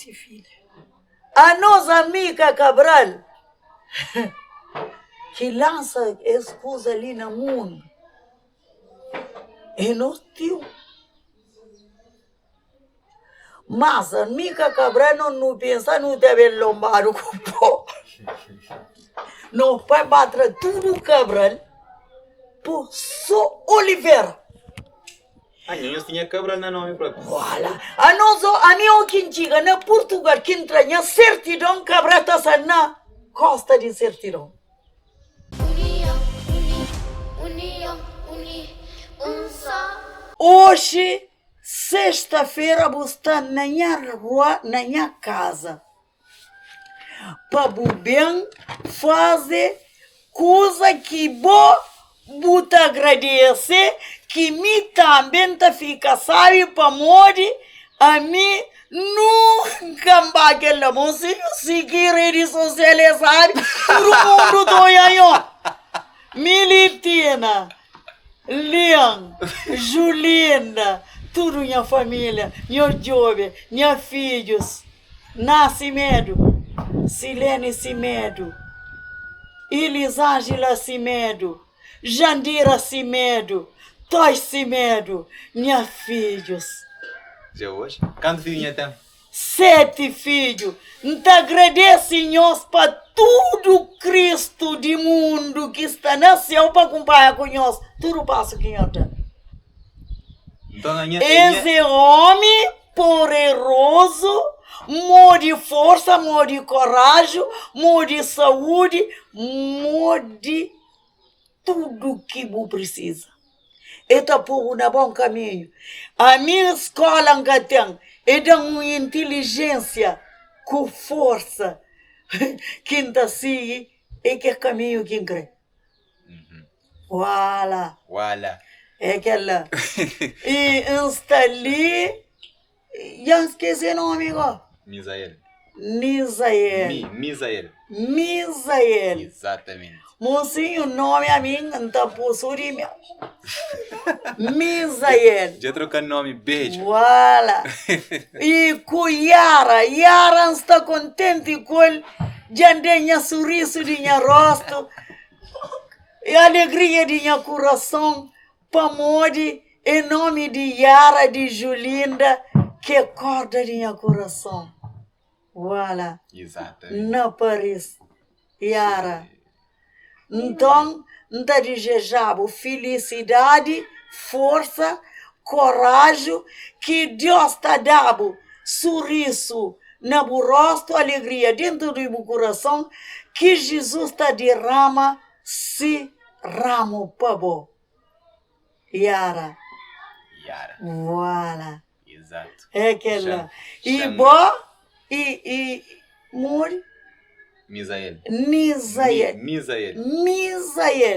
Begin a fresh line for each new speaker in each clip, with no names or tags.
se filha. A nossa amiga Cabral, que lança escusa ali no mundo, é nosso tio. Mas a amiga Cabral não pensa, não deve lombar o corpo. Não vai bater tudo Cabral por só Oliveira.
Nós tinha Cabral no nome próprio.
Olha, a nós, a minha quintiga, na Portugal, que entra na certidão, Cabral está na costa de certidão. Hoje, sexta-feira, vou estar na minha rua, na minha casa. Para bem fazer coisa que vou agradecer, que me também fica, sabe, para morrer, a mim nunca vai aquela mocinha seguir redes sociais, sabe, todo mundo do Ianhó. Militina, Leon, Julinda, tudo minha família, meu jovem, meus filhos, Nascimento, Silene Cimedo, Elisângela Cimedo, Jandira Cimedo, Toy Cimedo, meus filhos.
Já hoje? Quantos filhos tem?
7 filhos. Então agradeço, Senhor, para tudo Cristo do mundo que está nasceu para acompanhar com nós. Tudo passa que eu tenho.
Então,
esse homem poderoso, mó de força, mó de coragem, mó de saúde, mó de tudo que você precisa. Está por um bom caminho. A minha escola que tem, dá uma inteligência com força. Quem está assim, é que caminho que crê. Voilà. É aquela. E está ali, já esqueci o nome agora.
Misael. Exatamente.
Mocinho, o nome a mim não está possuído mesmo. Misael.
Já trocando nome, beijo.
Voilà. E com Yara está contente com ele. Já tem sorriso de meu rosto. E alegria de meu coração. Para morrer, em nome de Yara, de Julinda, que acorda de meu coração. Voilà.
Exatamente.
Não Paris. Yara. Então, não desejamos felicidade, força, coragem, que Deus está dando sorriso no rosto, alegria dentro do meu coração, que Jesus está derrama, se ramo para bom. Yara. Voilà.
Exato.
É aquela. E bom, e morre.
Misael.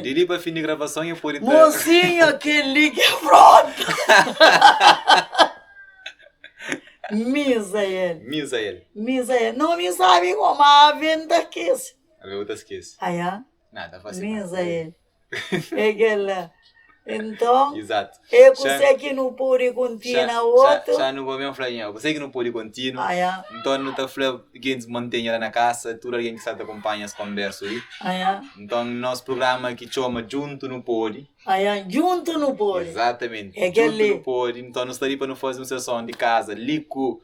Dili
para fim de gravação e por então.
Mocinho que liga pronto. Misael. Não me sabe como a venda que é.
A venda esquece.
Nada, faz Misael. É aquela. Então,
exato.
Eu sei que não pode continuar outro.
Já não vou mesmo falar, eu sei que não pode continuar. Então, não está falando que a gente mantém ela na casa, tudo alguém que está acompanhando as conversas aí. Então, nosso programa que chama Junto não pode.
Junto não pode.
Exatamente.
É
Junto não pode. Então, nós estaríamos para não fazer uma sessão de casa, lico.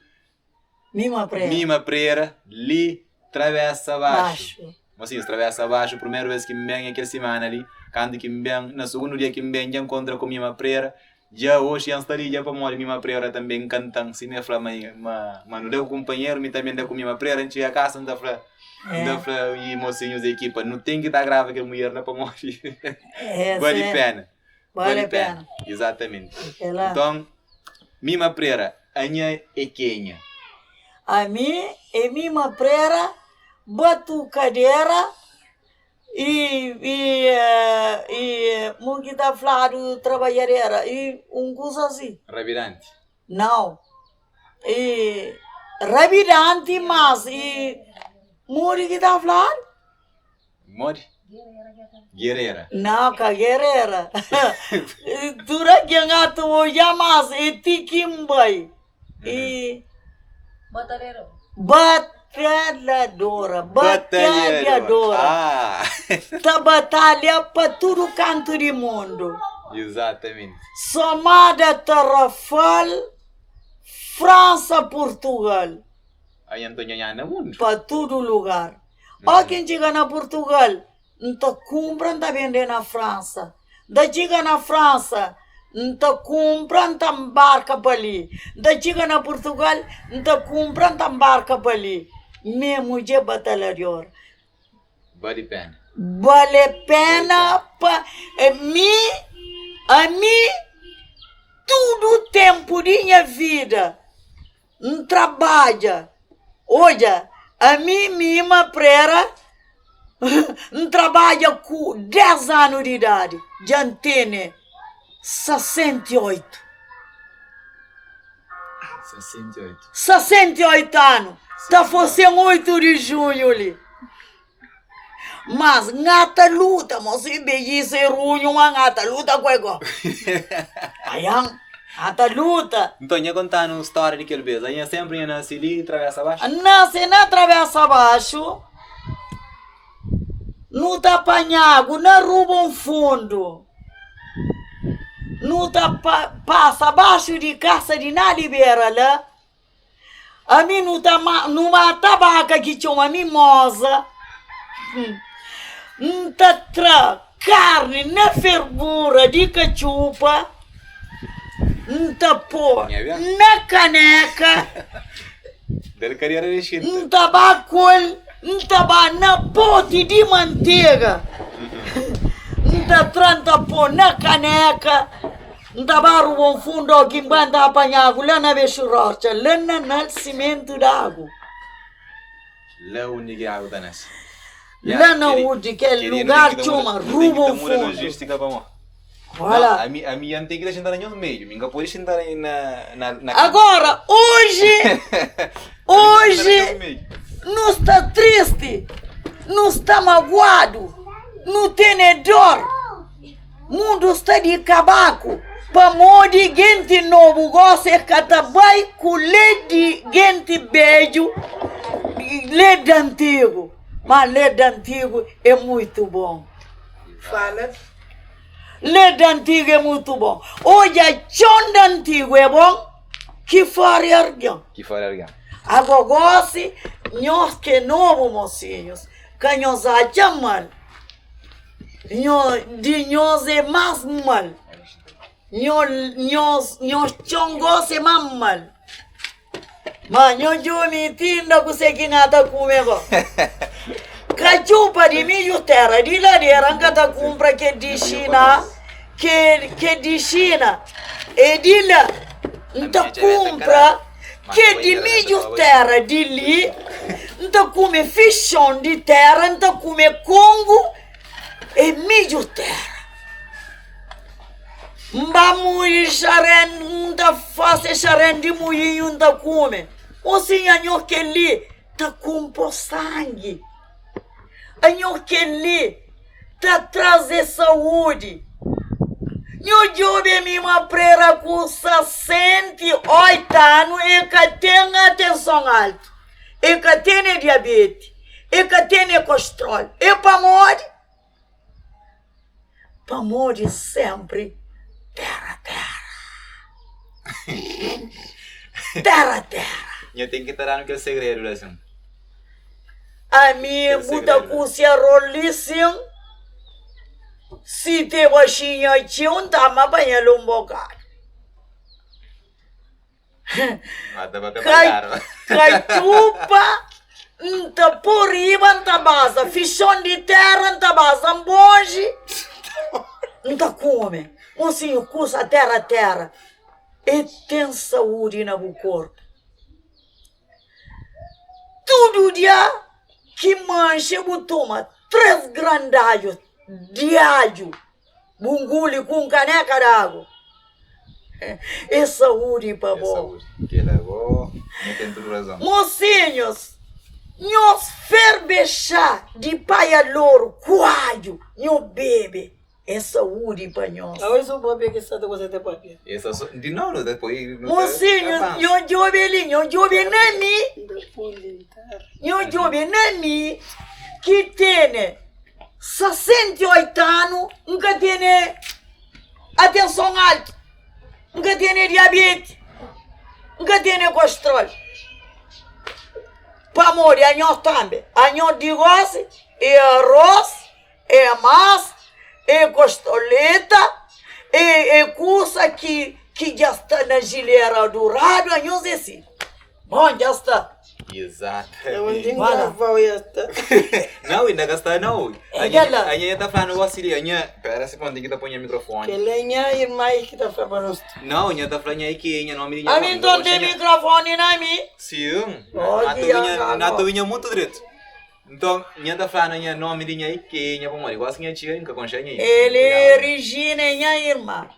Mima Preira, li, travessa abaixo. Assim, travessa abaixo, a primeira vez que me vem aquela semana ali. Quando que me vem, no segundo dia que me vem, já encontro com minha freira. Já hoje, já está ali, já para morrer, minha freira também cantando. Se me fala, mas não deu companheiro, me também deu com minha freira. A gente ia a casa, não fala, e mocinhos da equipa, não tem que estar grave aquela mulher, não para morrer. Vale a pena.
Vale a pena.
Exatamente. Então, minha freira, a minha é quem?
A minha é minha freira, boto cadeira. E muito está falando trabalhadeira e coisa assim.
Rabidante?
Não. E rabidante, mas Mori que está falando?
Mori? Guerreira.
Não, que guerreira. Dura que gato hoje, mas é tiquimbai. E
Batalheiro.
Batalhadora.
Ah,
Tá batalha para todo canto do mundo.
exatamente.
Somada Tarrafal, França, Portugal.
Aí Antônio Nhana mundo.
Para todo lugar. Ó, quem chega na Portugal, não tá comprando, tá vendendo na França. Da chega na França, não tá comprando, tá embarca para ali. Da chega na Portugal, não tá comprando, tá embarca para ali. Mesmo de batalhador.
Vale pena.
Vale pena para a mim, todo o tempo de minha vida, não trabalha. Olha, a mim mesma prera, não trabalha com 10 anos de idade, já tem 68. 68 anos. Tá fosse 8 de junho ali. Mas ngata luta, mas se beiji se runho, uma ngata luta com ego. Ayang, ngata luta.
Então, ia contar uma história de aquele vez. Aí sempre ia nascer ali e atravessa abaixo.
Nasce na travessa abaixo. Não tá apanhado, não rouba um fundo. Não tá passa abaixo de casa de na libera lá. A mim não tá numa tabaca que tinha uma mimosa. Não tá carne na fervura de cachupa. Não tá pôr na caneca.
Dele carreira de Chile.
Não tá bacol. Não tá na pote de manteiga. Não tá tranta pôr na caneca. Não tá barro um fundo aqui banda apanhado lá na bechurrocha. Lá na nascimento d'água.
Lá onde água tá nessa.
Lá na onde que é lugar que uma rouba um fundo.
Logística para mim.
Olha.
A minha tem que sentar no meio. Minha pode sentar na
Agora, hoje, não está triste, não está magoado, não tem dor. O mundo está de cabaco. Para morrer gente novo, gosta de catabai com leite de gente beijo, leite antigo. Mas leite antigo é muito bom.
Fala.
Leite antigo é muito bom. Hoje a chão antigo é bom, que fora alguém.
Que fora alguém.
Agora goste, nós que novo, mocinhos, que nós achamos mal. Nós é mais mal. Nós chão gosta é mais mal. Mas nós já me tinda com você que nada comigo. Cachupa de milho terra, de ladeira, que tá compra que de China, que de China, e de lá, então compra que de milho terra de li, então come fichão de terra, então come Congo e milho terra. Mba mui charen, então faça charen de mulher, então come. O senhor que li, tá com sangue. Anho que li, tá trazer saúde. Nho jobe me uma prera com 68 anos e que tem atenção alta, e que tem diabetes, e que tem colesterol. E para morrer sempre, terra.
Eu tenho que estar naquele segredo, assim.
A minha buta cusia rolição, se te baixinha tinha tama banha lombocado. Cachupa, nta por riba, nta basa, fichão de terra, nta basa, bonge, nta come. O senhor cusa terra, e tem saúde no corpo. Todo dia que mancha, toma 3 grandalhos de alho, bungule com caneca d'água. É saúde, para vós.
Saúde. Que é bom, não tem toda razão.
Mocinhos, nós ferve chá de paia louro, coalho, nós bebe. é saúde para nós.
Agora só pode ver que está com essa papel.
De novo, depois...
Mocinho, eu jovem ali, eu jovem nami, eu jovem nami, que tem 68 anos, nunca tem atenção alta, nunca tem diabetes, nunca tem colesterol. Para morrer, a nós também. A nós de gosto é arroz, é massa, é costoleta, é coisa que já está na geleira do rádio, a nós é assim. Bom, já está.
Exato.
Eu não tenho esta.
Não, ainda gastar não.
É aquela.
A gente tá falando negócio ali, a gente... Pera, se pode que tá põe o microfone.
Que lenha e mais que está falando.
Não, a gente tá falando aí que a gente não me
A mim não tem microfone na mim.
Sim.
Olha,
Na tua vinha muito direito. Então, a gente tá falando aí nome de aí que a gente vamos igual assim a gente nunca conhece aí.
Ele é Regina, minha irmã.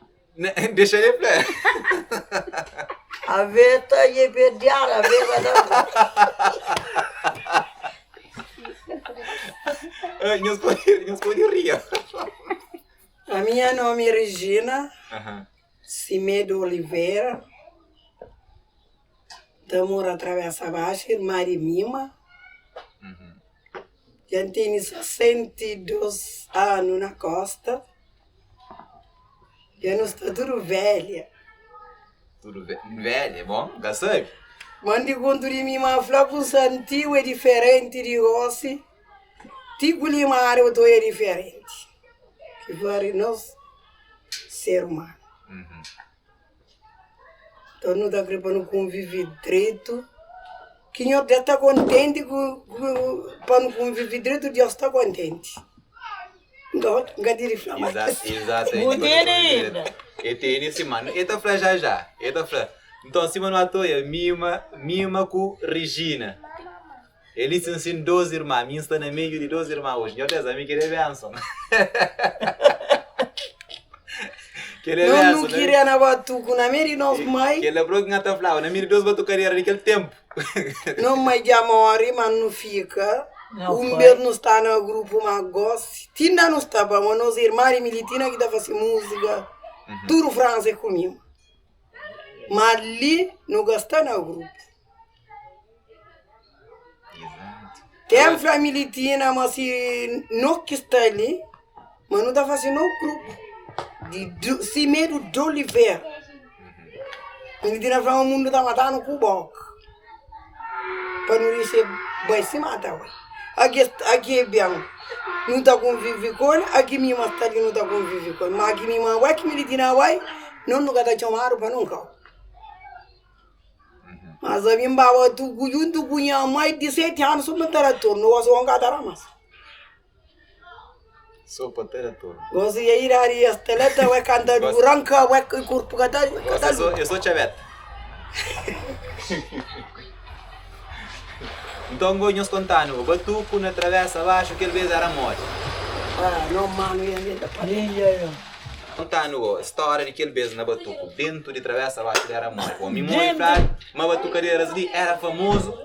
Deixa ele falar.
A veta e pediar, a veta da...
Nós podemos rir.
A minha nome é Regina
Cimedo
Oliveira. Estamos a Travessa Baixa, irmã de Mima. Já tenho 62 anos na costa. Já não estou tudo velha.
Tudo velho, é bom? Gastei?
Mas de quando de Mima Flávio antigo é diferente de hoje. Tipo de mar eu é diferente. Que para nós, ser humano. Então não dá para não conviver direito. Quem já está contente para não conviver direito, já está contente. Então, não de reclamar.
Exato.
Mudei ainda.
E tem esse mano. E tá falando já. E tá falando. Então, se mano atoia, Mima com Regina. Eles são 12 irmãs. Minha está no meio de 12 irmãs hoje. Eu penso, a mim querer benção.
Não queria na batuco, na minha nós mãe.
Que lembrou que não está falando. Na minha 2 batucarias naquele tempo.
Não mais já morre, mas não fica. O meu não está no grupo, mas gosta. Tinha não estava, mas nós irmãs militinas que estavam fazendo música. Tudo francês comigo. Mas ali não gasta no grupo. Tem a militina, mas se não que está ali, mas não está fazendo no grupo. De Cimedo de Oliveira. Militina fala o mundo está matando com o boca. Para não dizer, vai se matar. Aqui é bem. Não está convivendo com ele, aqui minha está ali não está convivendo com ele. Mas aqui minha vai, que militina vai, não está chamando para nunca. Mas a minha baba, tu junto com a mãe de 7 anos, só me terá turno, eu sou um catarama.
Sou para ter turno.
Você ia ir a esteleta, vai cantar branca, vai corpo catar.
Eu sou chaveta. Então, vou nos contando, o batuco na travessa abaixo, aquele vez era morte.
Não, mano, ia me dar
contando a história de aquele beijo na batuco, dentro de travessa abaixo era morte. O meu uma batucaria ali era famoso,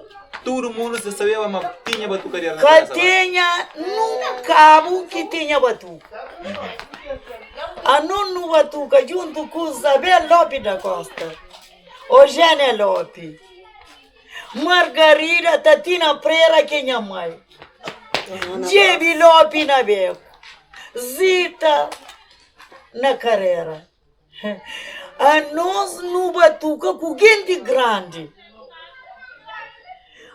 todo mundo se sabia, mas tinha batucaria na travessa abaixo.
Tinha num cabo que tinha batuca. A nunu batuca junto com o Isabel Lopes da Costa, Eugênia Lopes, Margarida Tatina Pereira, que é minha mãe, Jebi Lopes na beco, Zita na carreira. A nós no batuca com gente grande.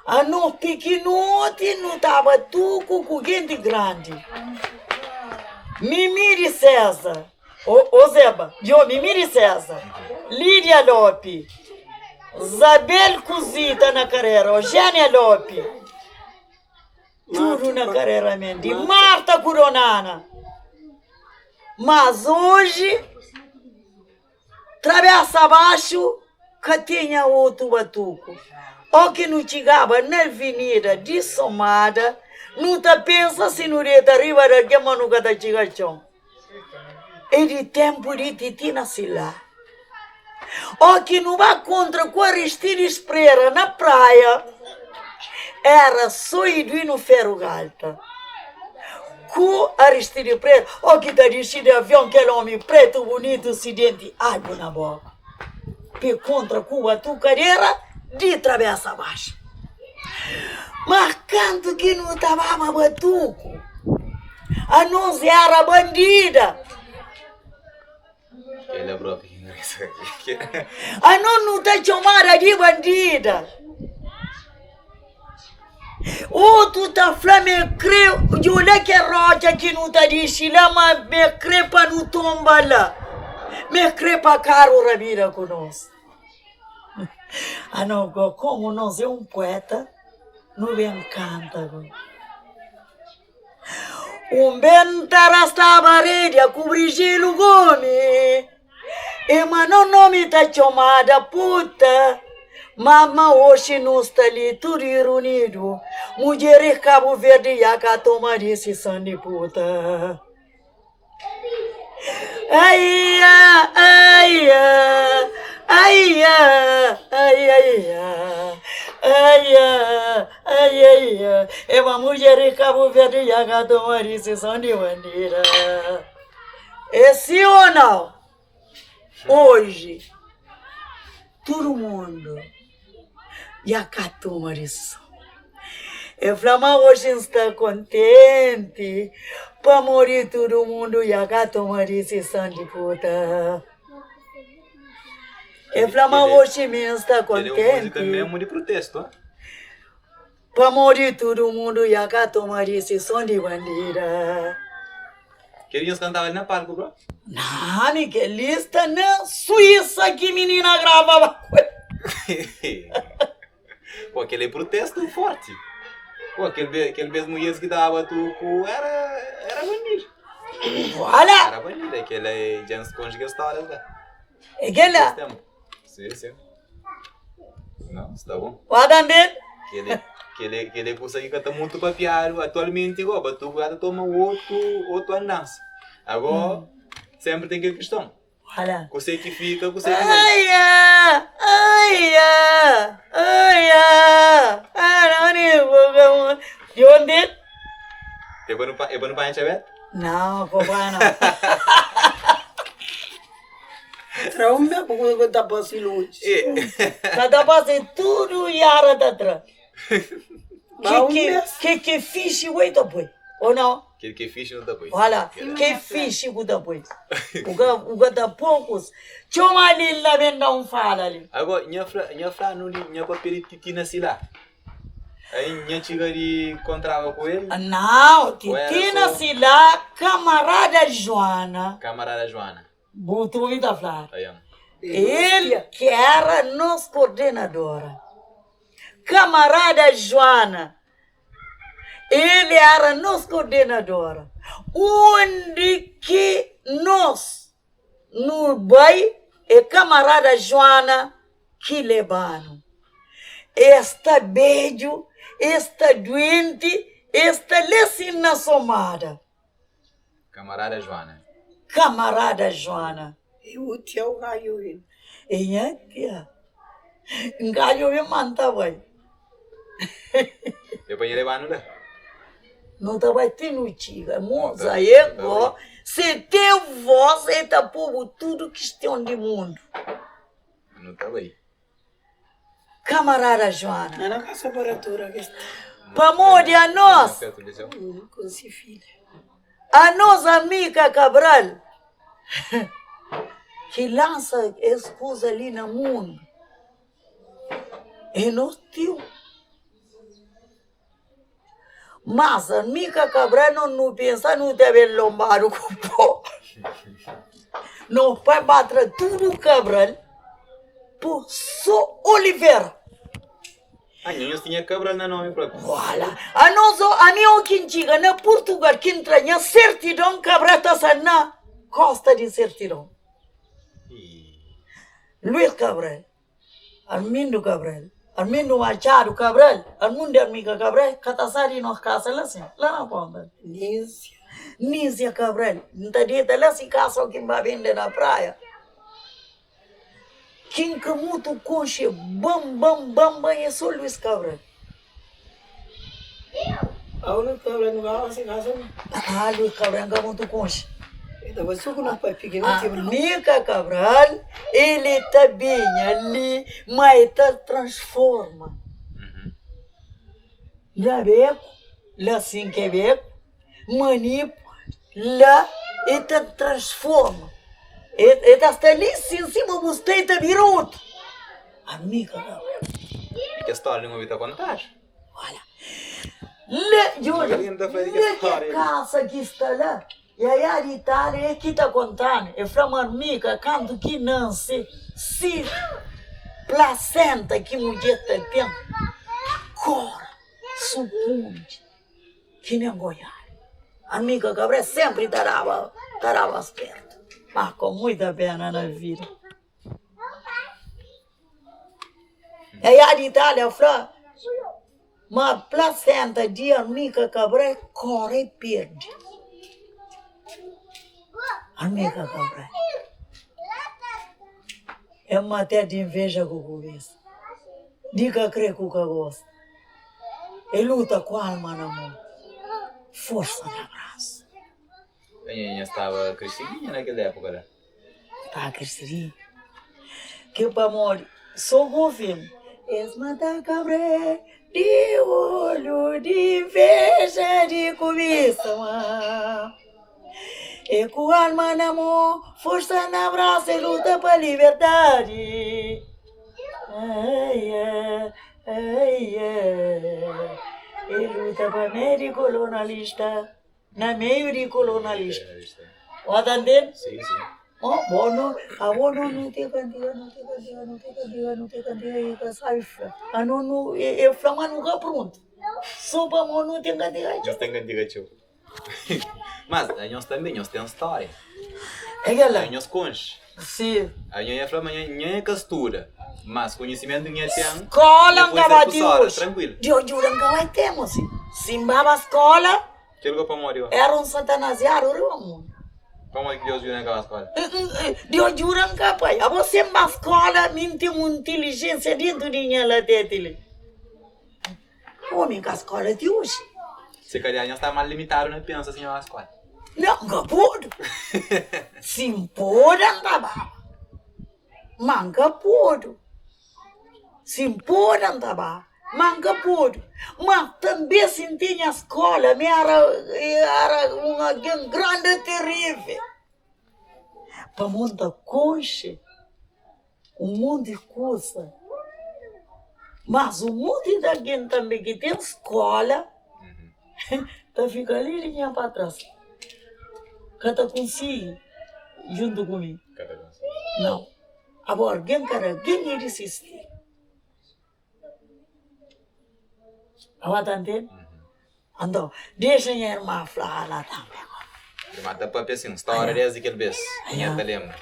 A nós pequenote no batuca com gente grande. Mimiri César, o Zeba, Mimiri César, Lídia Lopes, Isabel Cozita na carreira, Eugênia Lopes, tudo na carreira mesmo, Marta Coronana. Mas hoje, travessa abaixo, que tinha outro batuco. O que não chegava na avenida de Somada, não te pensa se não reta arriba da gama no cada chegachão. É de tempo de Titina Sila. O que não vai contra com Aristides Pereira na praia, era só Edwino Ferro Galta. Cu Aristide preto, ochii tăriși de avion, aquele homem preto, bonito, acidente, albo na boca. Pe contra cu a tua carreira, de travessa abaixo. Mas canto que não estava batuco. A nós era bandida.
Ele é próprio.
A nós não está chamada de bandida. O tu tá falando, me creu, eu olhei que rocha que não tá de lá, mas me creu para não tombar lá. Me creu para caro rabira conosco. Ah não, como nós é poeta, não vem canta. Bentara stava rede a cobrir o gome. E mas não me tá chamada puta. Mama hoje não está ali, tudo reunido. Mulher Cabo Verde e a tomar decisão de puta. Ai, ai, ai, ai, ai, ai, ai, ai, ai, é uma mulher Cabo Verde e a tomar decisão de bandeira. É sim ou não? Hoje, todo mundo já toma decisão. E Flama hoje está contente para morrer todo mundo já toma decisão de puta. E Flama hoje mesmo está contente.
Ele é uma música mesmo de protesto, hein?
Para morrer todo mundo já toma decisão de bandeira.
Queriam cantar ali na palco, bro?
Não, que lista na Suíça que menina gravava coisa.
Pô, aquele protesto forte. Pô, aquele mesmo mulher que dava tu era bandido.
Olha!
Era bandido, aquele já nos conjuga história, né?
Aquela?
Sim. Não, está bom.
Pode andar?
Aquele coisa que canta muito papiado. Atualmente, agora, tu agora toma outro andança. Agora, sempre tem aquela questão.
Olha.
Você que fica, você que vai.
Ai, de onde?
Eu vou no banho, Chabet?
Não, copa não.
Trauma, porque eu tá passando longe.
Cada base tudo yara da tra. Que fixe o eito boi? Ou não?
Aquele que fixe não dá boi.
Olha, que fixe o da boi. O da poucos. Chama ali lá vem dar fala ali.
Agora, minha fra não tinha papel de na sila. Aí minha chica de encontrava com ele.
Não, Titina Sila, camarada Joana.
Camarada Joana.
Botou vida falar.
Aí,
Ele que era nossa coordenadora. Camarada Joana. Ele era nossa coordenadora. Onde que nós, no bai, é camarada Joana que levaram. Esta beijo, esta doente, esta lecina somada.
Camarada Joana.
Camarada Joana.
Eu te o raio ele.
E é que galho me manta vai.
Depois ele vai no lá.
Não tá batendo tiga, moça, ego. Se tem voz, é tá povo tudo questão de mundo.
Não tá bem.
Camarada Joana.
Não era casa baratura que está.
Para morrer a nós,
Com si filha.
a nossa amiga Cabral, que lança esposa ali no mundo. É nosso tio. Mas a amiga Cabral não pensa, não deve lombar o corpo. Não vai bater tudo Cabral por só Oliveira.
Ah, ninhos tinha Cabral no nome próprio.
Olha, a minha quintiga na Portugal que entra certidão Cabral está na costa de certidão. Luís Cabral, Armindo Cabral, Armindo Machado Cabral, Armindo Amiga Cabral, Catasari nos casa lá assim, lá na ponta. Nízia Cabral, não dita lá se casa quem vai vender na praia. Quem que muito conche, bam, é só Luís Cabral.
Aonde tá lá no lugar, assim, casa, né?
Ah, Luiz Cabral é muito concha.
Eu tava só com o pai pequeno,
Mica Cabral, ele está bem ali, mas ele transforma. Já vê, lá sim que vê, manipo, lá ele transforma. Ele está ali em cima, você está virando. Amiga Cabral.
E que história não ouvi te contar?
Olha, que casa que está lá. E aí a Itália é que está contando, é para uma amiga, quando que nasce, se placenta que mulher tem, cor, supunde, que nem Goiás. Amiga Gabriel sempre tarava perto, mas com muita pena na vida. E aí a Itália falou, uma placenta de amiga Gabriel corre e perde. Amiga Cabral, é uma matéria de inveja com o começo. Diga que o que gosta. E luta com a alma na mão. Força no abraço.
A Nhanha estava crescidinha naquela época, né?
Tá, crescidinha. Que para morrer, só governo. Esmata Cabral, de olho, de inveja, de cobiça, e com alma na mão, força na abraço e luta para a liberdade. E luta para meio colonialista, na meio de colonialista. O atender?
Sim, sim.
Oh, bono, não tem cantiga, e que saifa. Eu flama nunca pronto. Só para não tem cantiga.
Nós temos cantiga, tio. Mas nós também, nós temos história.
É que lá?
Nós conche.
Sim.
A Nhanha fala, Nhanha é castura. Mas conhecimento Nhanha tem.
Escola não vai ter hoje.
Tranquilo.
Eu juro que vai ter, moço. Simbaba escola.
Que lugar para morrer?
Era satanasiário, irmão.
Como é que Deus viu naquela escola?
Deus jura que pai. A você na escola, não tem uma inteligência dentro de ela dele. Homem, que a escola de hoje.
Se calhar nós está mal limitado, não pensa assim na escola.
Não, que pode. Sim, pode andar. Manca pode. Sim, pode andar. Manca pode. Mas também se tinha escola, era uma grande terrível. Para montar concha, monte de coisa. Mas o monte de alguém também que tem escola, tá fica ali linha para trás. Cada consigo junto comigo. Não. Agora, alguém resiste. Awatante? Então, deixa a minha irmã falar lá também.
Mas dá para pensar, história desde aquele vez. Nhanha te lembra.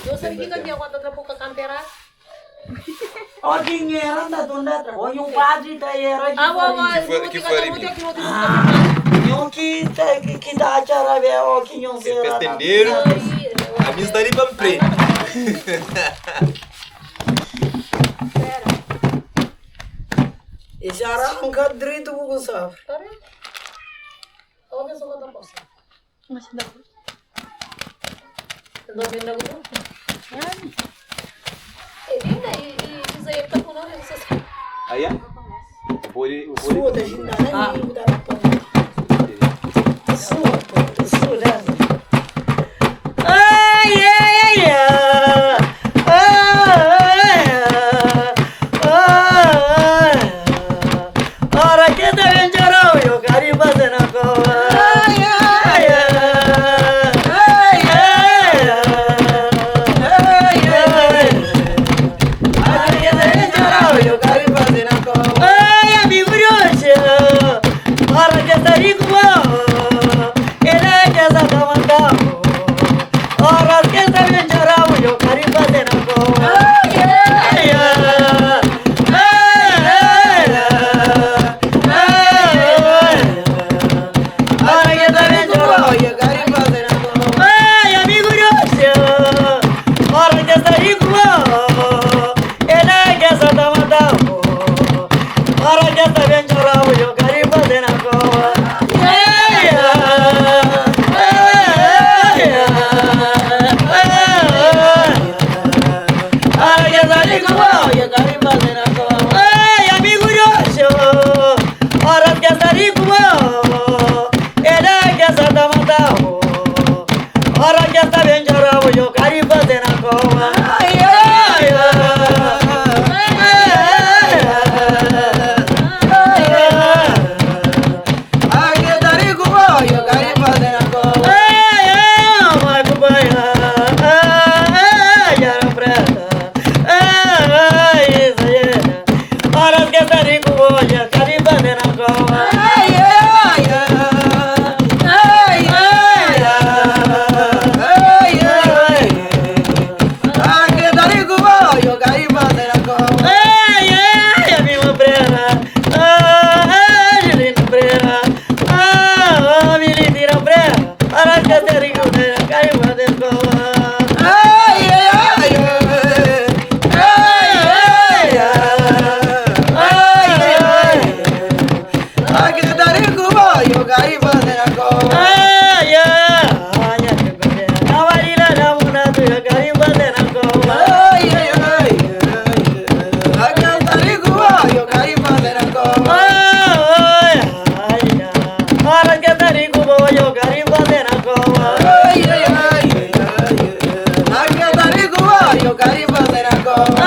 Eu sabia que tinha quando eu pouca cantera.
O dinheiro anda do nada. O um padre da era
Que foi
o que dá a charavé, o que não sei lá.
Entenderam? A minha está ali para frente.
E já arranca direito o Gustavo.
Olha só quanta coisa. Mas dá. Não vem da grupo. Linda e isso aí é para não ver.
Aí é? O
Sua da gente não é da ponta.
Sua, ai, ai, ai, ora que te vencerò io, cari Basenaco. Ahora ya está bien llorado. que tá rico, olha, carimba de na cova.
Ai, ai, ai. Ai, ai, ai. Ai, ai. Ah, que tá rico, olha, carimba de na cova.
Ai, ai, a minha prena. Ah, Angelina prena. Ah, Milindira prena. Para que tá rico, olha, carimba de na cova.
Ai, ai, ai. Ai, ai, ai. Ai, ai. Ah, que tá rico, olha, carimba de na cova.
Ai, ai, na varila na muna tu carimba de na cova.
Ai, ai, ai. Ah, que tá rico, olha, carimba de na cova.
Ai, ai, para que tá rico, olha, carimba de na cova.
Ai, ai, ai. Ah, que tá rico, olha, carimba de na cova.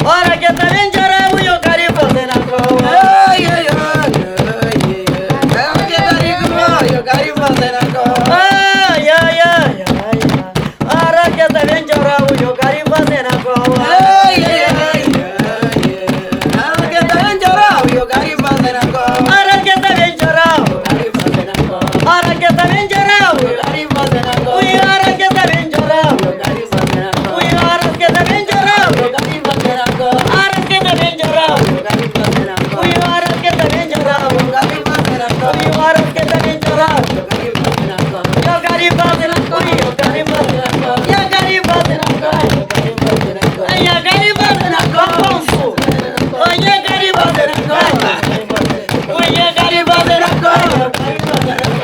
Ora que tá bem jarabo e o carimbo de na cova.
Ai, ai, ai. Ah, que tá rico, olha, carimba de na cova.
Ai, ai, ai, ai. Ora que tá bem jarabo e o carimbo de na cova.
Ai, ai, ai. Ah, que tá bem chorado, olha, carimba de na cova.
Ora que tá bem jarabo.
Carimba de na cova.
Ora que tá bem jarabo.
Carimba de na cova.
Ui, ora que tá bem jarabo.
Carimba de na cova.
Ui, ora que tá bem jarabo.
Carimba de na cova.
Ora que tá bem jarabo.
Carimba de na cova.
Ui, ora que tá bem jarabo.
Carimba de na cova.
Ui, ora que tá bem jarabo.
Carimba de na cova.
Eu carimbo de na cova. Eu carimbo de na cova. Eu carimbo de na cova.
Carimba de na cova.
Ai, eu carimbo de na cova. Ponço. Oi, eu carimbo de na cova. Oi, eu carimbo de na cova.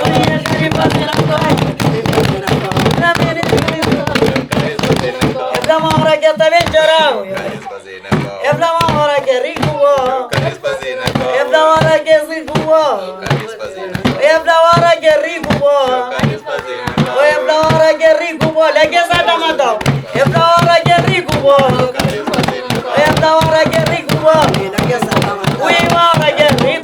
Oi, eu carimbo de na cova. Na menina. É pra uma hora que tá bem chorado. É pra uma hora que é rico. É pra uma hora que é rico. É pra uma hora que é rico. É pra uma hora que é rico. Olha que essa tá matando. É pra uma hora que é rico. É pra uma hora que é rico. Ui, uma hora que é rico.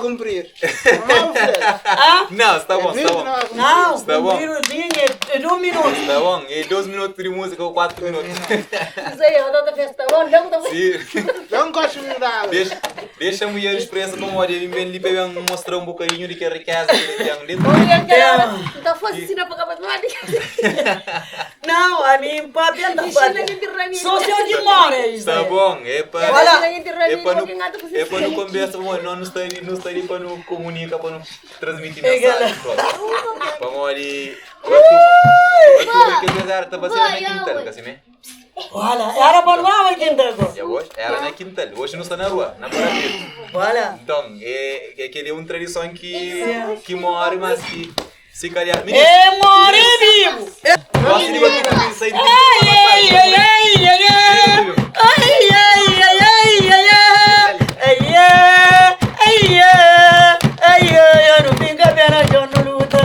cumprir.
Não, está bom, está bom.
Não,
Está bom.
cumprir o dia é 2 minutos.
Está bom, é 12 minutos de música ou 4 minutos.
Isso aí, eu tô festa. Onde eu tô
Sim.
Não gosto de mudar.
Deixa a mulher expressa como olha, ele vem ali para mostrar um bocadinho de que é riqueza que tem dentro.
Então fosse assim na boca para
Não, a minha papi anda para. Só se onde mora isso.
Está bom, é para não conversa, não está ali para não comunicar, para não transmitir mensagem. Vamos ali. Waktu berkejar tempat sih naik kintal kasih me.
Olha, era para não vai quintal go.
Ya hoje era naik kintal, hoje não está na rua, na Brasil.
Olha.
Então é aquele tradição que morre, mas que se calhar.
Morre vivo.
Gosto de bater com isso aí. Não fica pena de não luta.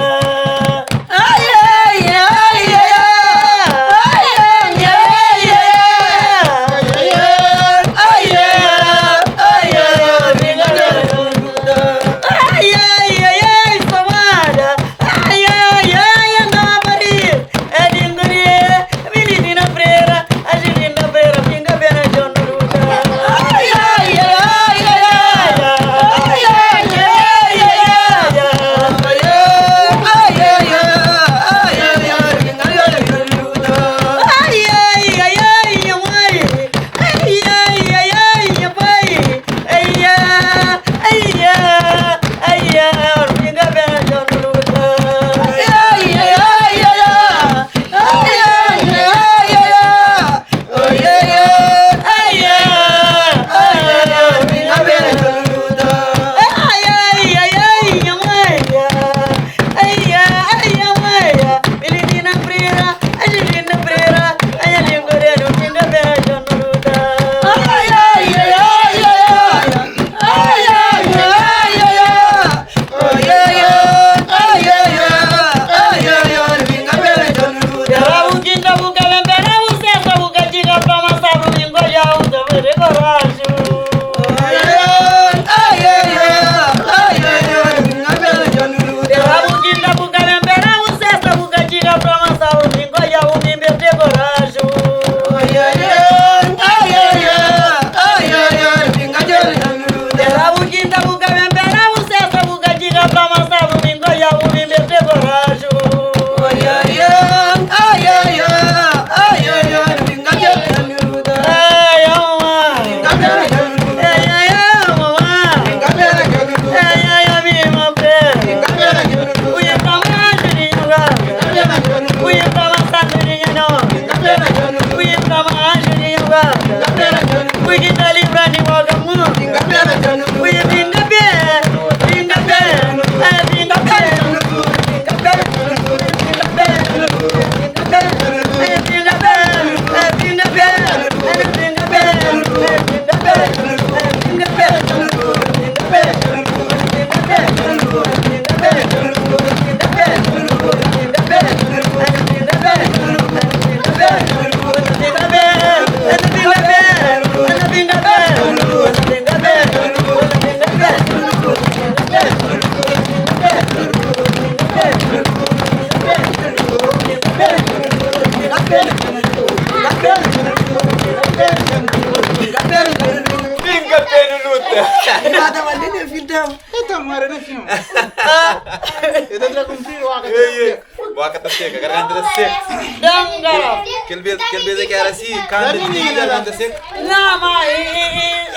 Boca tá seca, garganta tá seca.
Não, garoto.
Aquele beijo que era assim, canta de garganta seca.
Não, mas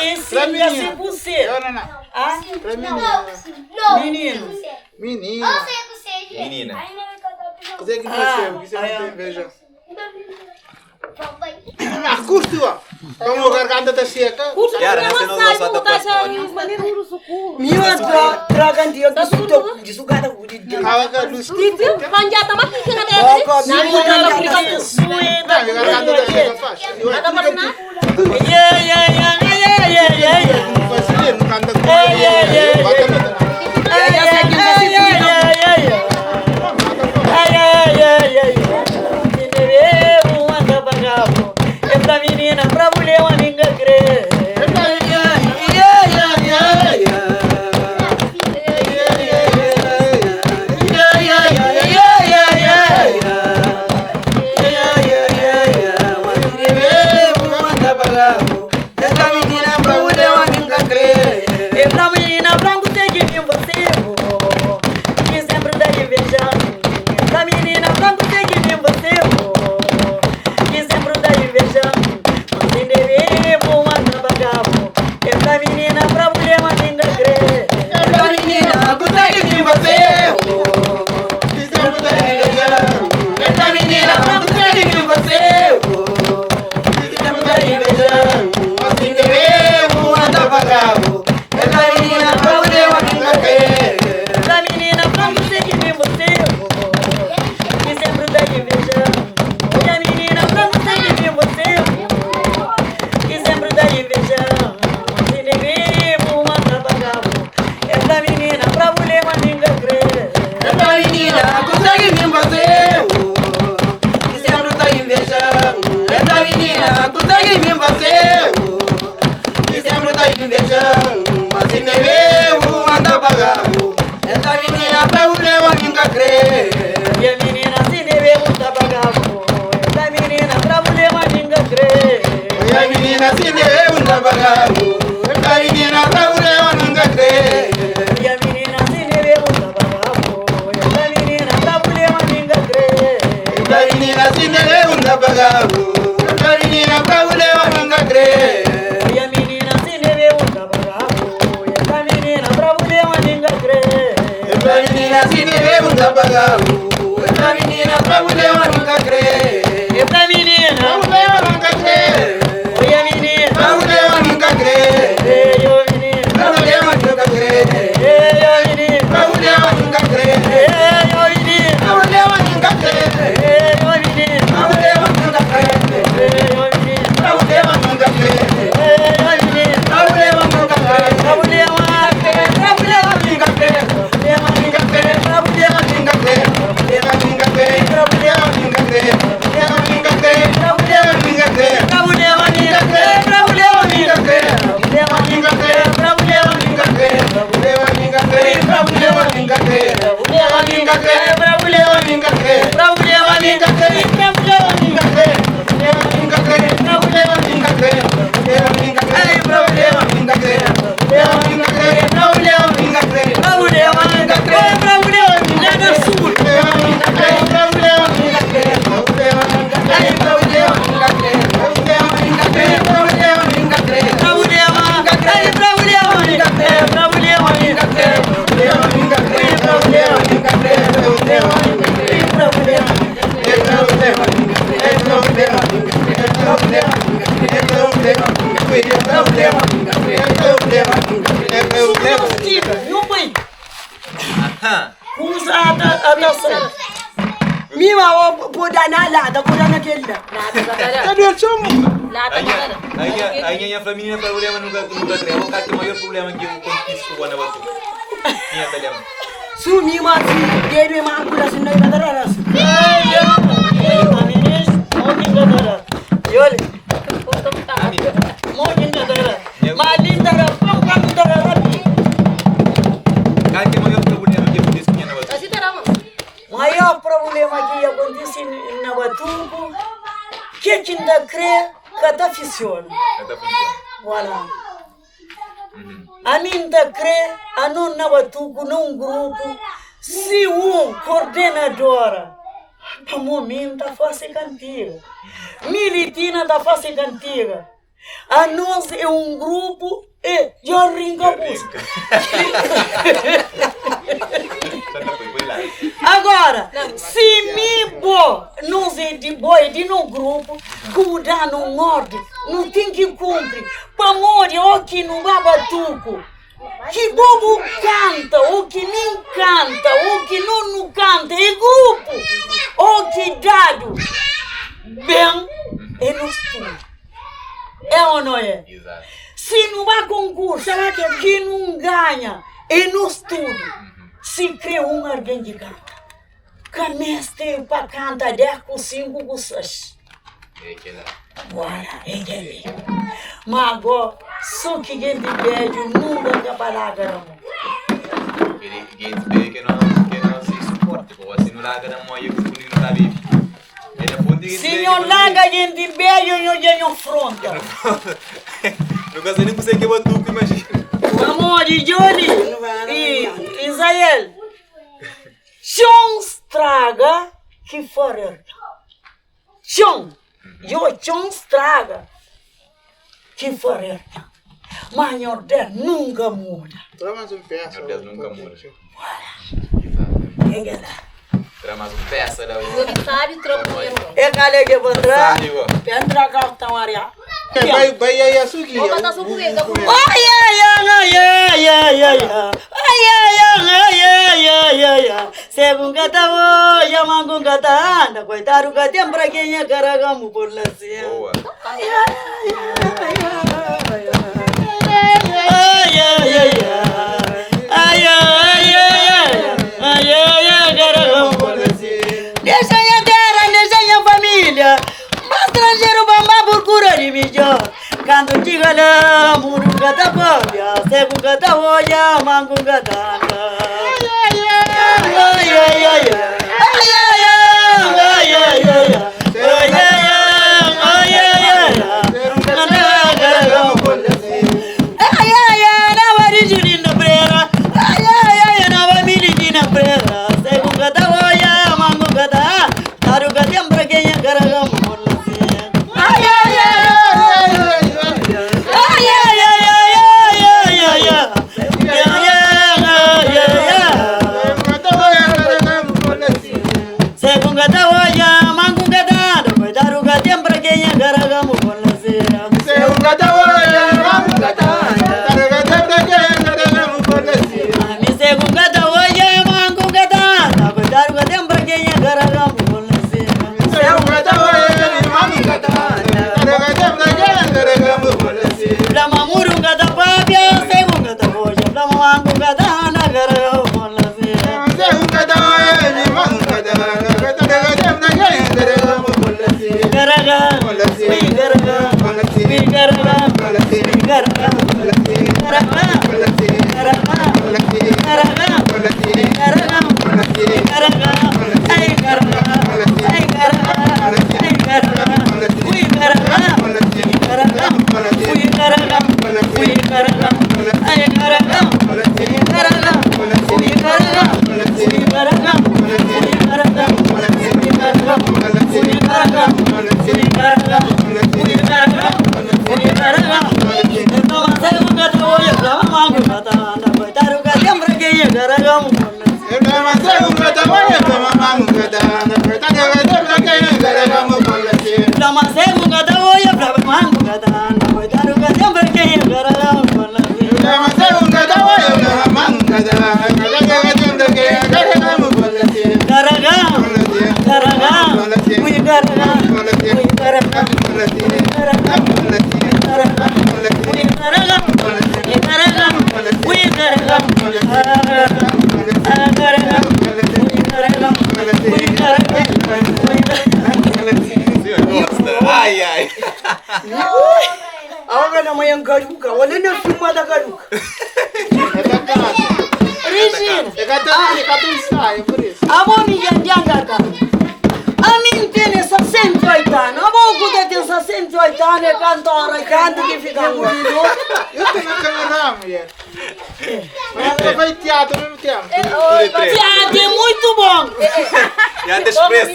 ensina assim por ser. Ah? Menino.
Menina.
Menina.
Você que percebe, que você não tem inveja. Ah, curto, ó. Como a garganta tá seca.
Yara, nesse não gosta da passport.
Minha tragan dia de sugada de
Kawa ka luz.
Panjata maki kena deh.
Não, ela fica com sueta.
Não, a garganta tá seca faz.
Ada pernah?
Fazer, não canta com
essa menina pra mulher uma língua grande. menina, pra mulher maninga crer.
Essa menina consegue me fazer. Dizendo tá invejando. Essa menina consegue me fazer. Dizendo tá invejando. Mas se nem eu anda pagando. Essa menina pra mulher maninga crer.
E a menina se nem eu tá pagando. Essa menina pra mulher maninga crer.
E a menina se nem eu anda pagando. Essa menina pra mulher maninga crer.
E a menina se nem eu tá pagando. Essa menina pra mulher maninga crer.
Essa menina se nem eu anda pagando. Essa menina pra mulher maninga crer.
E a menina se nem eu tá pagando. Essa menina pra mulher maninga crer.
Essa menina se nem eu anda pagando. Essa menina pra mulher maninga crer.
Essa menina,
Pra mulher maninga crer.
oi a menina,
Pra mulher maninga crer.
ei ô menina,
Pra mulher maninga crer.
ei ô menina,
Pra mulher maninga crer.
ei ô menina,
Pra mulher maninga crer.
ei ô menina,
Pra mulher maninga crer.
ei ô menina,
Pra mulher maninga crer.
ei ô menina,
Pra mulher maninga crer.
pra mulher maninga,
Pra mulher maninga crer.
mulher maninga,
Pra mulher maninga crer. Mulher maninga crer. Pra mulher maninga crer. Mulher maninga crer. Pra mulher maninga crer.
pra mulher maninga, pra mulher maninga, mulher maninga, pra mulher maninga,
Pra mulher maninga crer. Pra mulher maninga crer.
mulher maninga, pra mulher maninga, pra mulher maninga, pra mulher maninga,
Mulher maninga crer.
pra mulher maninga,
Mulher maninga crer. Pra mulher maninga crer. Mulher maninga crer. Pra mulher maninga crer.
pra mulher maninga, pra mulher maninga da sul.
Mulher maninga crer. Pra mulher maninga crer. Mulher maninga crer. Pra mulher maninga crer. Mulher maninga crer. Pra mulher maninga crer.
Pra mulher maninga, pra mulher maninga, pra mulher maninga,
Mulher maninga crer. Pra mulher maninga crer. Mulher maninga crer.
pra mulher maninga. Não foi. Usa a dança.
Mima podana lada podana kella. Cadê o chamo?
Aí a família problema nunca criou. O cara maior problema que eu conquisto quando eu vou. Minha talhama.
Su mima si debe ma kula sinna kadararas.
Yole, morning kadara. Malin dara, pang dara rabi.
Cara maior problema que eu conquisto quando eu vou.
Assim terá, mas.
Maior problema que acontece na Batuco, que ainda crê que tá funciona. Voilà. A mim ainda crê, a não na Batuco, num grupo, se coordenadora, para o momento da face cantiga, militina da face cantiga, a nós é grupo, já ringa busca. Agora, se me nós é de boi, de no grupo, cuidar no ordem, não tem que cumprir, para morrer, o que não vai batuco, que bobo canta, o que nem canta, o que não canta, é grupo, o que dado, bem, é no estudo, é ou não é?
Exato.
Se não vai concurso, que não ganha, é no estudo. Se cria alguém de canta. Caneste para cantar 10 com 5 com 6.
É que lá.
Voilà, entende? Mas agora, só que gente beijo nunca acabará a
Ele que não se suporta, porque se não larga na mão, eu não tá vivo.
Se não larga gente beijo, eu ganho fronta.
No caso, nem consegue que eu boto, imagina.
Amor de Jolie e Israel. Chão estraga que fora. Chão. Chão estraga que fora. Mas o Deus nunca muda.
Meu Deus nunca muda. Será mais um peça da
Ele sabe, troca o erro.
É galera que vai entrar.
Sabe, ó.
Entra cá, tá Maria.
Vai aí a sugi.
Vou botar só pro meio,
Ai, ai, ai, ai, ai, ai, ai. Ai, ai, ai, ai, ai, ai, ai. Según cata voy, llaman con cata anda. Coitado que tempra quem é caragamo por la cia.
Boa.
Ai, ai, ai, ai, ai, ai, ai, ai, ai, ai, ai, ai. gata babia, segu gata hoya, mangu gata na.
Agora na manhã garuca, olha na filma da garuca.
Regina,
É gato ensaio, por isso.
a mãe jandianga. A mim tem 68 anos, a boca tem 68 anos, é cantora, canta que fica bonito.
Eu tenho a câmera, mulher. Mas vai teatro ao mesmo tempo.
Teatro é muito bom.
E até expresso.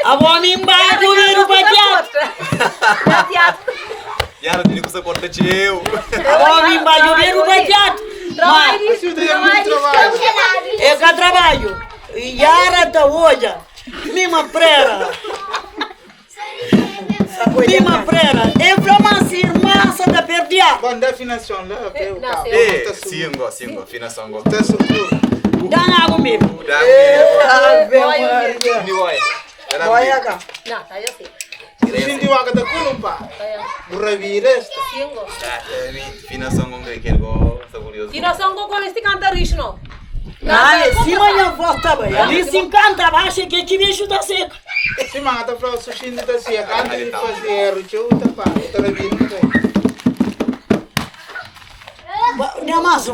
A mãe vai comer para teatro.
E ela tem que se portar de eu.
A mãe vai comer para teatro. Mas é que trabalho. Yara da hoje. Mima prera. Mima prera. Inflamação, massa da perdia.
Quando definição lá, que o carro.
Singo, afinação.
Tá seguro.
Dá água mesmo.
Olha cá.
Não, tá aí assim.
Sindi waga da kulumpa. Buravires.
Singo.
Afinação com aquele go, está curioso.
Tiração com este canta Rishno.
Se amanhã volta bem. Ali 50 baixa que te me ajuda seco.
Se mata para o Sindi da Cia, canta de fazer o teu tapa. Tá vindo bem.
Não mais.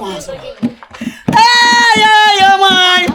Ai, mãe.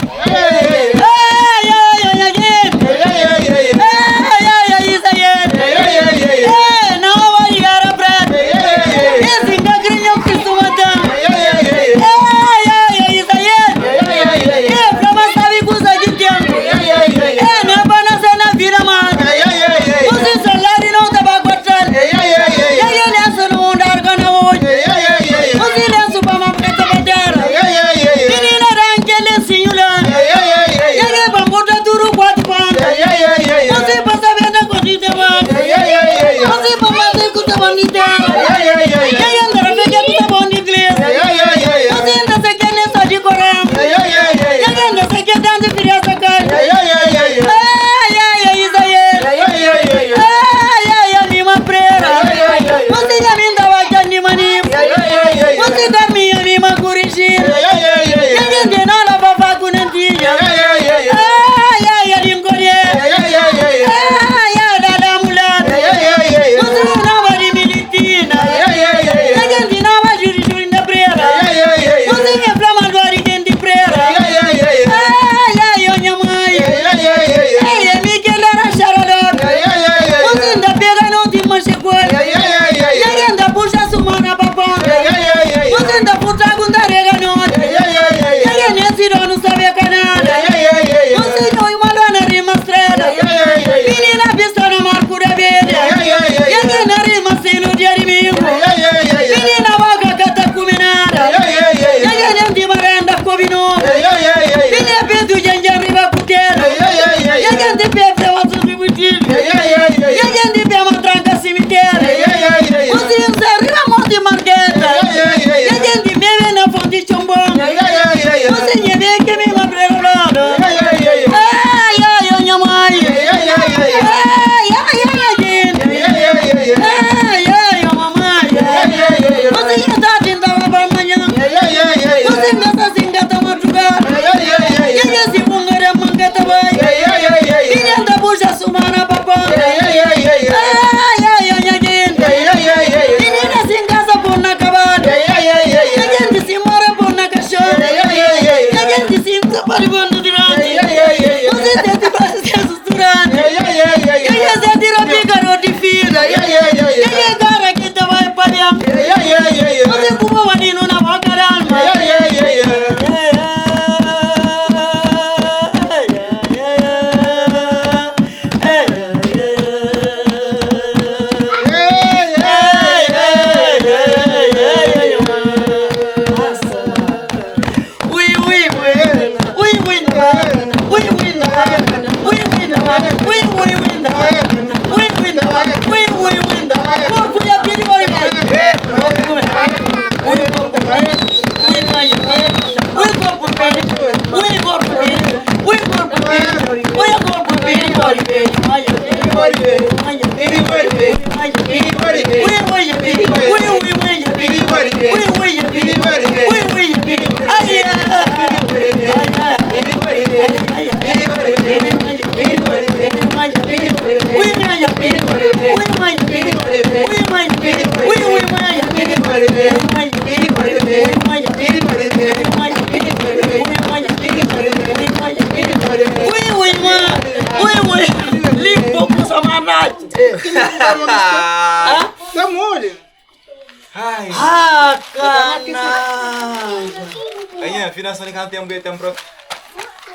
Aí, afinal, só nem tem tempo.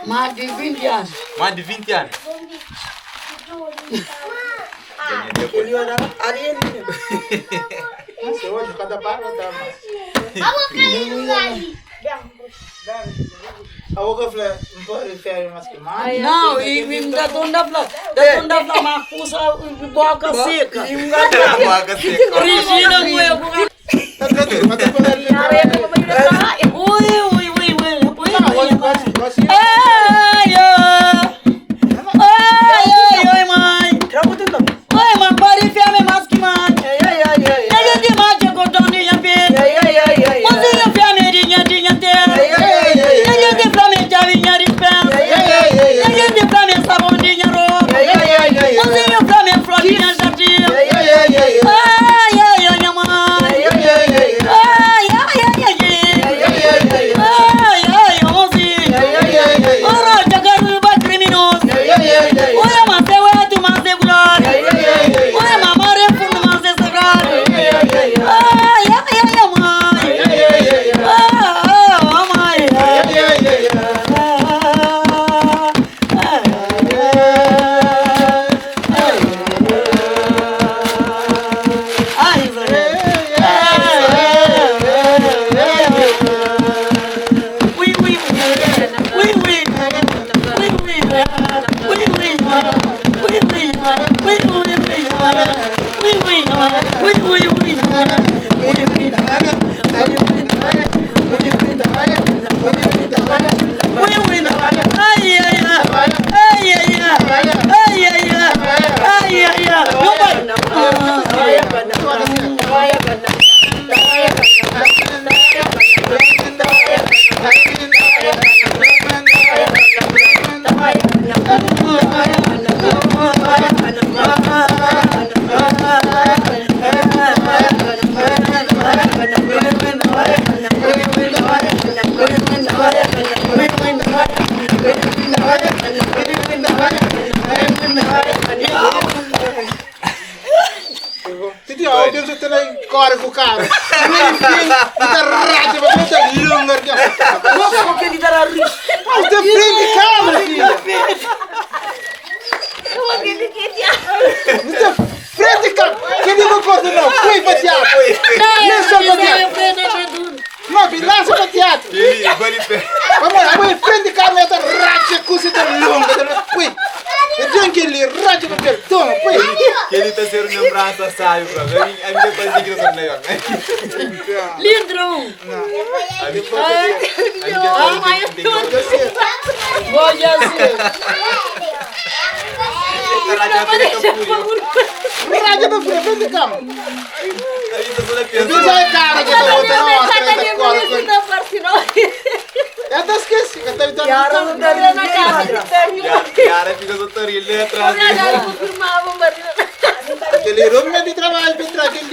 Mais de 20 anos.
Mais de 20 anos?
Ele olha Ariel.
Nossa, hoje cada barba tá mais. A outra falou, não pode ser mais que mais.
Não, e me dá tonda pra uma fuça boca seca.
Boca seca.
Regina,
Tá tranquilo, mas depois ele
sabe, bro. A minha coisa que não é
Lindro!
A minha coisa aquele rum de trabalho para entrar aquele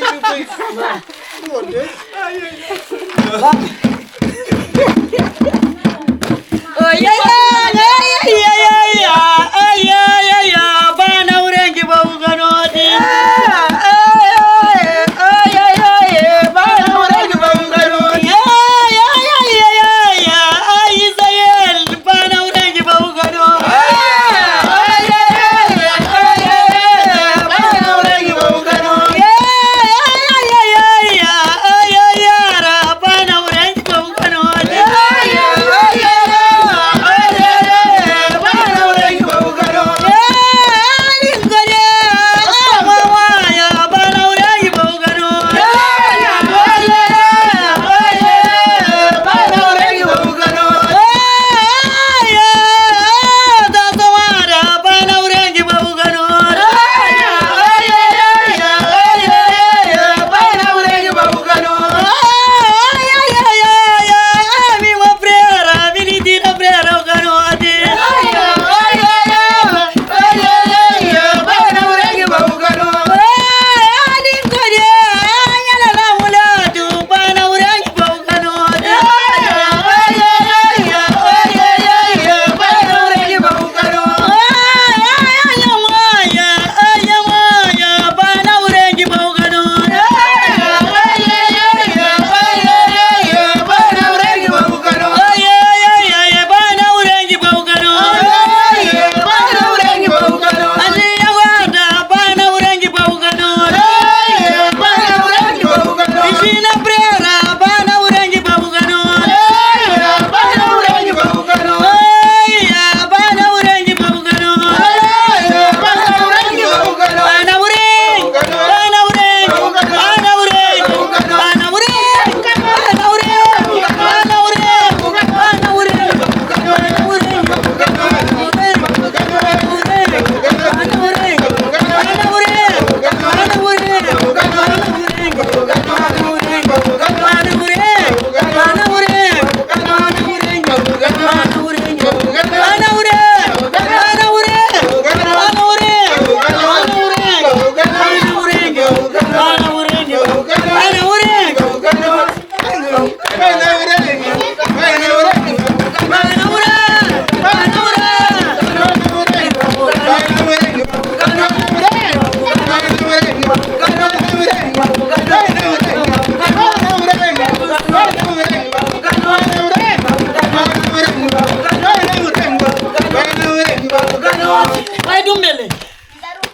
dumbele.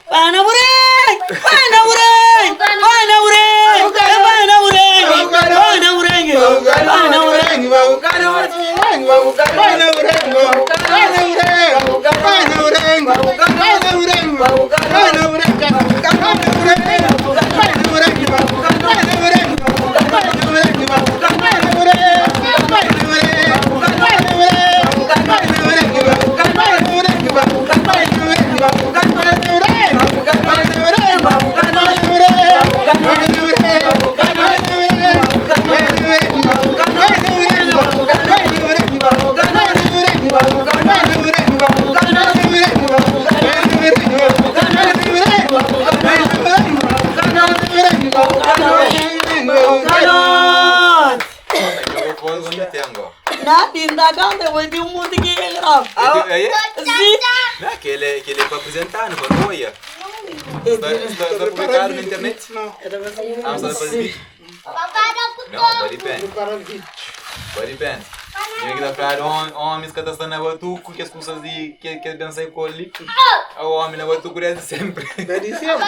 Vai na bureng! Vai na bureng! Vai na bureng! Vai na bureng! Vai na bureng! Vai na bureng! Indagante, voi di un mundo que é grave. Sim.
Que ele é para apresentar, não para apoiar. Está publicado na internet?
Não.
Ah, está para vídeo? Não, vai depender. Vai depender. Eu que para homens que estão na batuco, que as coisas de que dançam com o lipo. O homem na batuco é sempre.
Dá de sempre.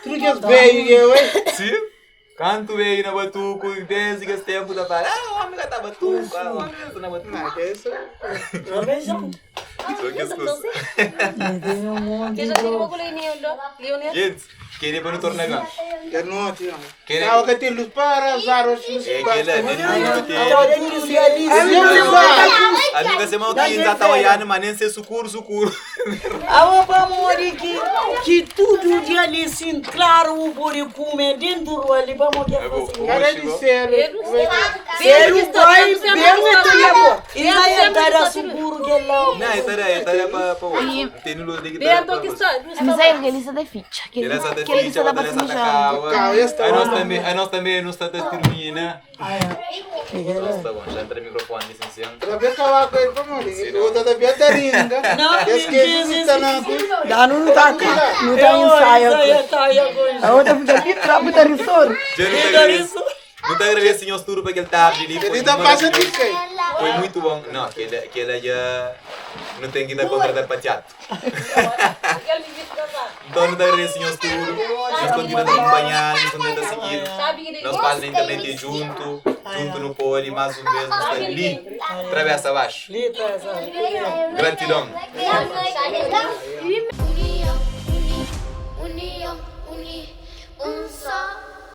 Tu que és veio,
Sim. Canto veio na batuco, desde que esse tempo da para. O homem que está batuco, o homem que está na batuco.
Não, que é isso?
Não vejam.
Só que as coisas.
Que já tem uma colinha, Leonel.
Gente, queria para não tornar ganho.
Que não, tio.
Queria-
Não, que tem luz para usar os luz
É
para.
que ele é muito
Agora que se ali.
a minha se mal que já está olhando, mas nem sei sucuro.
A opa mori que tudo de ali sim claro o por comer dentro ali vamos que fazer.
Cara de ser.
Sério vai bem até lá. E aí é dar seguro que lá.
Não, estaria para o. Tem luz de
Bem, tô aqui
guitarra.
está.
Mas é organiza da ficha. Que
Ele essa
ele
ficha,
está da
ele essa
batizada.
caua.
Esta
Aí nós também não está termina. Tá bom, já entra o microfone, licenciando.
Também acabar com ele para morrer. O outro também está rinda.
Não,
Esquece está na coisa.
Dá não tá cá, não tá ensaio. A outra fica aqui, trapo da rissoro.
Não está agradecendo o tudo para que ele está abrindo.
Ele está passando de quem?
Foi muito bom. Não, que ele já não tem que ir contratar para teatro. Então não está agradecendo o tudo. Nós continuamos a acompanhar, nós continuamos a seguir. Nós fazemos na internet junto no poli, mais um mês, nós estamos ali, atravessa abaixo. Gratidão.
União, um só.